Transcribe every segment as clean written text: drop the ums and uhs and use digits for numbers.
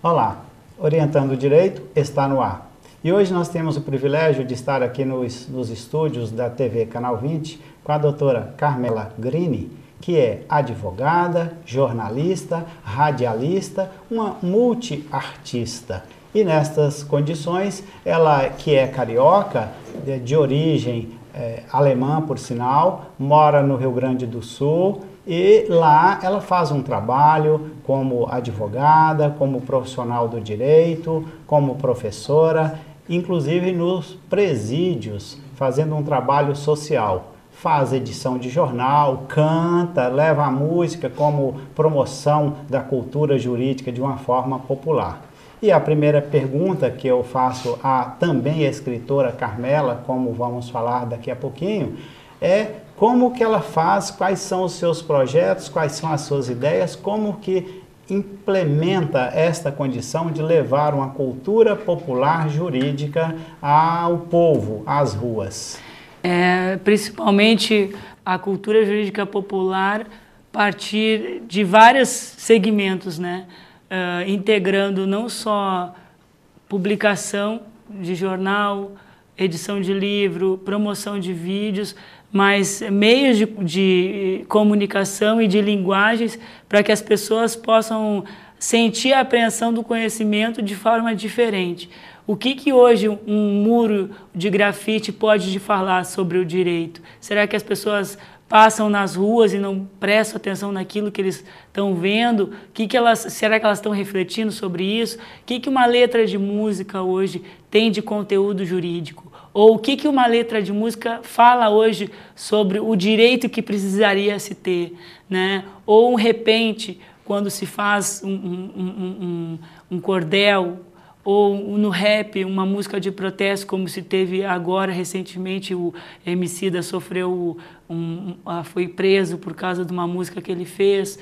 Olá, Orientando o Direito está no ar. E hoje nós temos o privilégio de estar aqui nos estúdios da TV Canal 20 com a doutora Carmela Grini, que é advogada, jornalista, radialista, uma multiartista. E nestas condições, ela que é carioca, de origem alemã por sinal, mora no Rio Grande do Sul e lá ela faz um trabalho como advogada, como profissional do direito, como professora, inclusive nos presídios, fazendo um trabalho social. Faz edição de jornal, canta, leva a música como promoção da cultura jurídica de uma forma popular. E a primeira pergunta que eu faço a também escritora Carmela, como vamos falar daqui a pouquinho, é como que ela faz, quais são os seus projetos, quais são as suas ideias, como que implementa esta condição de levar uma cultura popular jurídica ao povo, às ruas. Principalmente a cultura jurídica popular a partir de vários segmentos, né? Integrando não só publicação de jornal, edição de livro, promoção de vídeos, mas meios de comunicação e de linguagens para que as pessoas possam sentir a apreensão do conhecimento de forma diferente. O que hoje um muro de grafite pode falar sobre o direito? Será que as pessoas passam nas ruas e não prestam atenção naquilo que eles estão vendo? Será que elas estão refletindo sobre isso? O que uma letra de música hoje tem de conteúdo jurídico? Ou o que uma letra de música fala hoje sobre o direito que precisaria se ter, né? Ou um repente, quando se faz um cordel, ou no rap, uma música de protesto, como se teve agora recentemente, o Emicida sofreu, foi preso por causa de uma música que ele fez.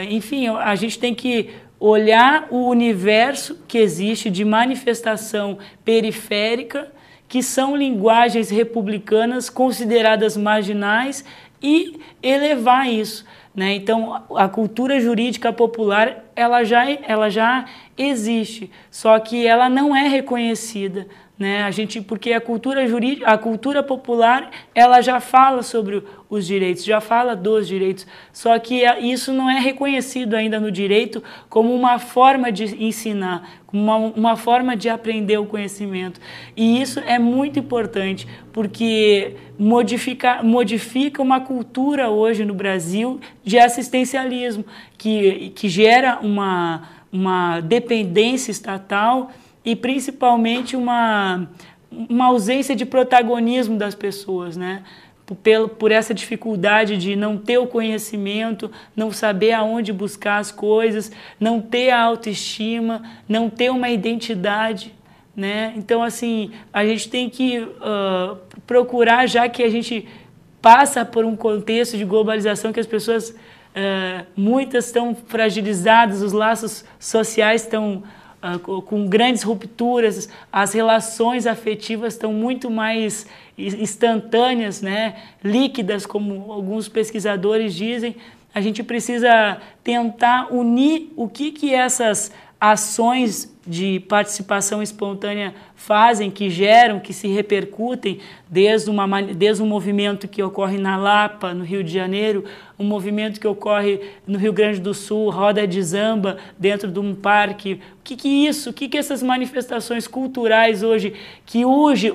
Enfim, a gente tem que olhar o universo que existe de manifestação periférica, que são linguagens republicanas consideradas marginais, e elevar isso, né? Então, a cultura jurídica popular ela já existe, só que ela não é reconhecida, né? Porque a cultura popular ela já fala sobre os direitos, já fala dos direitos, só que isso não é reconhecido ainda no direito como uma forma de ensinar, uma forma de aprender o conhecimento. E isso é muito importante, porque modifica uma cultura hoje no Brasil de assistencialismo, que gera uma dependência estatal e principalmente uma ausência de protagonismo das pessoas, né? Por essa dificuldade de não ter o conhecimento, não saber aonde buscar as coisas, não ter a autoestima, não ter uma identidade, né? Então, assim, a gente tem que procurar, já que a gente passa por um contexto de globalização que as pessoas, muitas estão fragilizadas, os laços sociais estão com grandes rupturas, as relações afetivas estão muito mais instantâneas, né? Líquidas, como alguns pesquisadores dizem. A gente precisa tentar unir o que essas ações de participação espontânea fazem, que geram, que se repercutem, desde um movimento que ocorre na Lapa, no Rio de Janeiro, um movimento que ocorre no Rio Grande do Sul, roda de samba dentro de um parque. O que essas manifestações culturais que hoje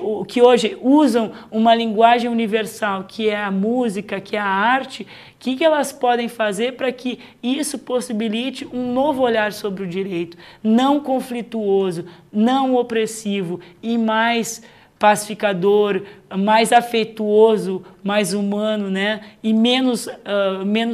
usam uma linguagem universal, que é a música, que é a arte, o que elas podem fazer para que isso possibilite um novo olhar sobre o direito, não conflituoso, não opressivo e mais pacificador, mais afetuoso, mais humano, né? E menos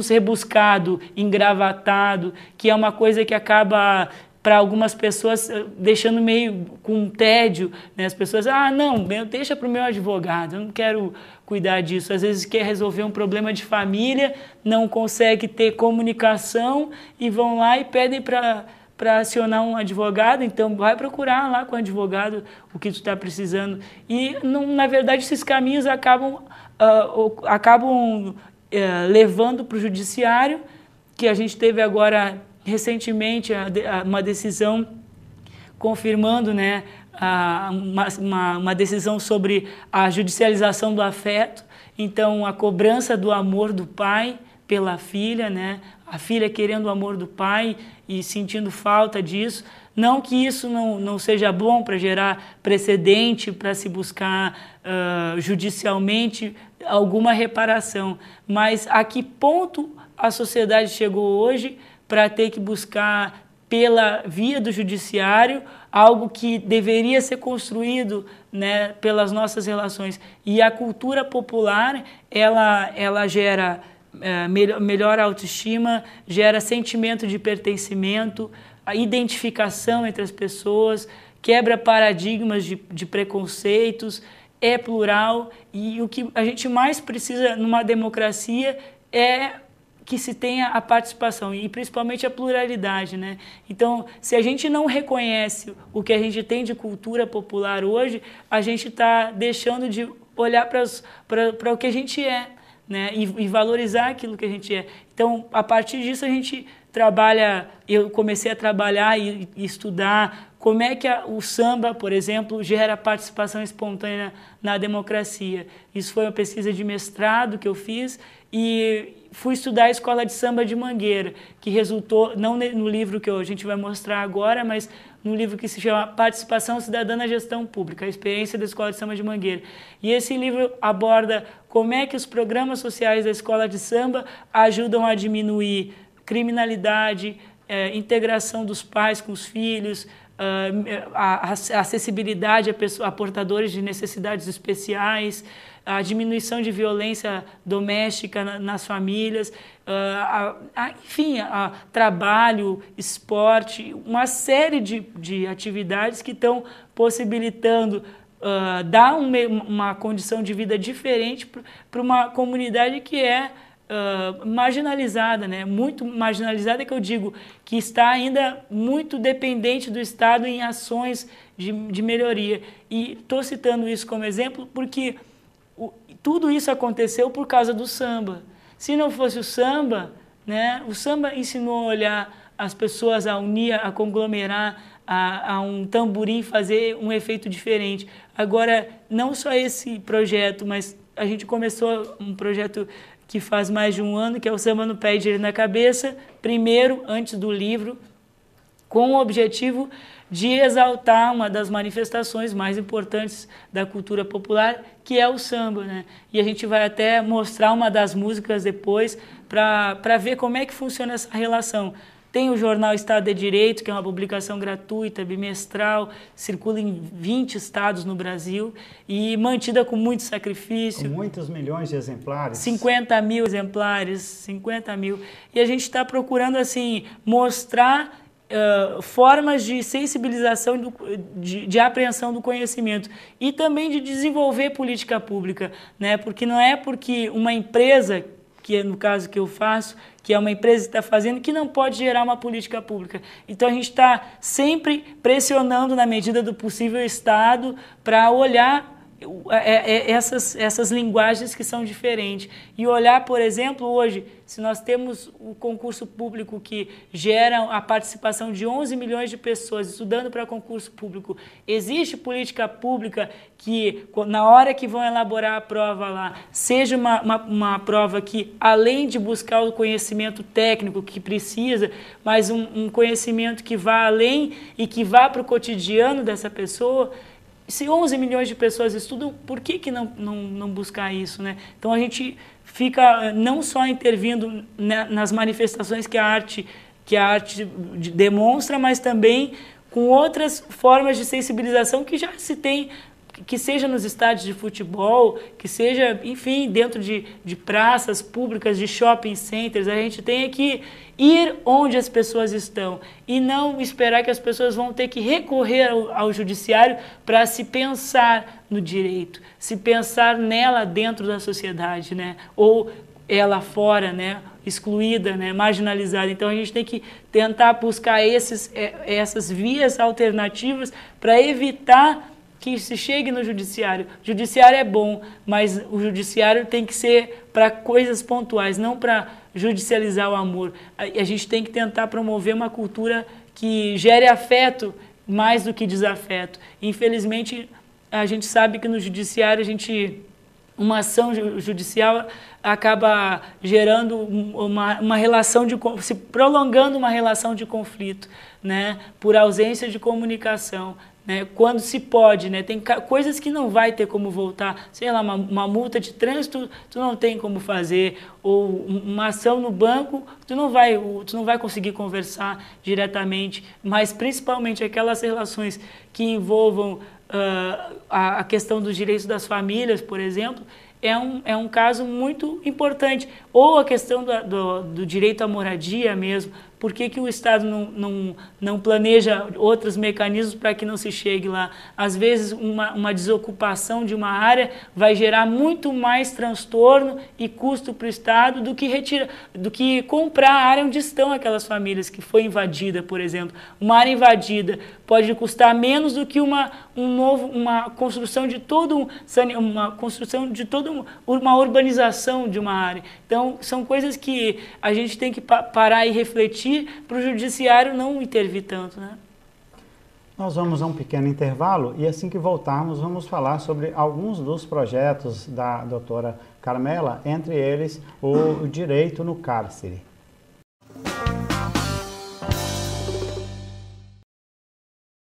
rebuscado, engravatado, que é uma coisa que acaba, para algumas pessoas, deixando meio com tédio, né? As pessoas, não, deixa para o meu advogado, eu não quero cuidar disso. Às vezes quer resolver um problema de família, não consegue ter comunicação e vão lá e pedem para acionar um advogado. Então vai procurar lá com o advogado o que tu está precisando. E, na verdade, esses caminhos acabam levando para o judiciário, que a gente teve agora recentemente uma decisão confirmando, né, uma decisão sobre a judicialização do afeto, então a cobrança do amor do pai pela filha, né, a filha querendo o amor do pai e sentindo falta disso. Não que isso não seja bom para gerar precedente, para se buscar judicialmente alguma reparação, mas a que ponto a sociedade chegou hoje para ter que buscar pela via do judiciário algo que deveria ser construído, né, pelas nossas relações. E a cultura popular, ela gera melhor autoestima, gera sentimento de pertencimento, a identificação entre as pessoas, quebra paradigmas de preconceitos, é plural, e o que a gente mais precisa numa democracia é que se tenha a participação e principalmente a pluralidade, né? Então, se a gente não reconhece o que a gente tem de cultura popular hoje, a gente está deixando de olhar para o que a gente é, né? E valorizar aquilo que a gente é. Então, a partir disso, a gente trabalha, eu comecei a trabalhar e estudar como é que o samba, por exemplo, gera participação espontânea na democracia. Isso foi uma pesquisa de mestrado que eu fiz e fui estudar a Escola de Samba de Mangueira, que resultou, não no livro que a gente vai mostrar agora, mas no livro que se chama Participação Cidadã na Gestão Pública, a experiência da Escola de Samba de Mangueira. E esse livro aborda como é que os programas sociais da Escola de Samba ajudam a diminuir criminalidade, integração dos pais com os filhos, a acessibilidade a portadores de necessidades especiais, a diminuição de violência doméstica nas famílias, enfim, trabalho, esporte, uma série de atividades que estão possibilitando dar uma condição de vida diferente para uma comunidade que é marginalizada, né? Muito marginalizada, que eu digo que está ainda muito dependente do Estado em ações de melhoria. E estou citando isso como exemplo porque tudo isso aconteceu por causa do samba. Se não fosse o samba, né? O samba ensinou a olhar as pessoas, a unir, a conglomerar, a um tamborim fazer um efeito diferente. Agora, não só esse projeto, mas a gente começou um projeto que faz mais de um ano, que é o Samba no Pé e Dinheiro na Cabeça, primeiro, antes do livro, com o objetivo de exaltar uma das manifestações mais importantes da cultura popular, que é o samba, né? E a gente vai até mostrar uma das músicas depois para ver como é que funciona essa relação. Tem o jornal Estado de Direito, que é uma publicação gratuita, bimestral, circula em 20 estados no Brasil e mantida com muito sacrifício. Com muitos milhões de exemplares. 50 mil exemplares, 50 mil. E a gente está procurando, assim, mostrar formas de sensibilização, de apreensão do conhecimento e também de desenvolver política pública, né? Porque não é porque uma empresa, que é no caso que eu faço, que é uma empresa que está fazendo, que não pode gerar uma política pública. Então a gente está sempre pressionando, na medida do possível, o Estado para olhar essas linguagens que são diferentes. E olhar, por exemplo, hoje, se nós temos o concurso público que gera a participação de 11 milhões de pessoas estudando para concurso público, existe política pública que, na hora que vão elaborar a prova lá, seja uma prova que, além de buscar o conhecimento técnico que precisa, mas um conhecimento que vá além e que vá para o cotidiano dessa pessoa. Se 11 milhões de pessoas estudam, por que não buscar isso, né? Então a gente fica não só intervindo nas manifestações que a arte demonstra, mas também com outras formas de sensibilização que já se tem, que seja nos estádios de futebol, que seja, enfim, dentro de praças públicas, de shopping centers. A gente tem que ir onde as pessoas estão e não esperar que as pessoas vão ter que recorrer ao judiciário para se pensar no direito, se pensar nela dentro da sociedade, né? Ou ela fora, né? Excluída, né? Marginalizada. Então a gente tem que tentar buscar essas vias alternativas para evitar que se chegue no judiciário. O judiciário é bom, mas o judiciário tem que ser para coisas pontuais, não para judicializar o amor. A gente tem que tentar promover uma cultura que gere afeto mais do que desafeto. Infelizmente, a gente sabe que no judiciário uma ação judicial acaba gerando uma relação se prolongando uma relação de conflito, né, por ausência de comunicação, né, quando se pode, né, tem coisas que não vai ter como voltar, sei lá, uma multa de trânsito tu não tem como fazer, ou uma ação no banco tu não vai conseguir conversar diretamente, mas principalmente aquelas relações que envolvam a questão dos direitos das famílias, por exemplo, é um caso muito importante. Ou a questão do direito à moradia mesmo. Por que o Estado não planeja outros mecanismos para que não se chegue lá? Às vezes, uma desocupação de uma área vai gerar muito mais transtorno e custo para o Estado do que comprar a área onde estão aquelas famílias que foi invadida, por exemplo. Uma área invadida pode custar menos do que uma construção de uma urbanização de uma área. Então, são coisas que a gente tem que parar e refletir para o judiciário não intervir tanto, né? Nós vamos a um pequeno intervalo e assim que voltarmos vamos falar sobre alguns dos projetos da doutora Carmela, entre eles o direito no cárcere.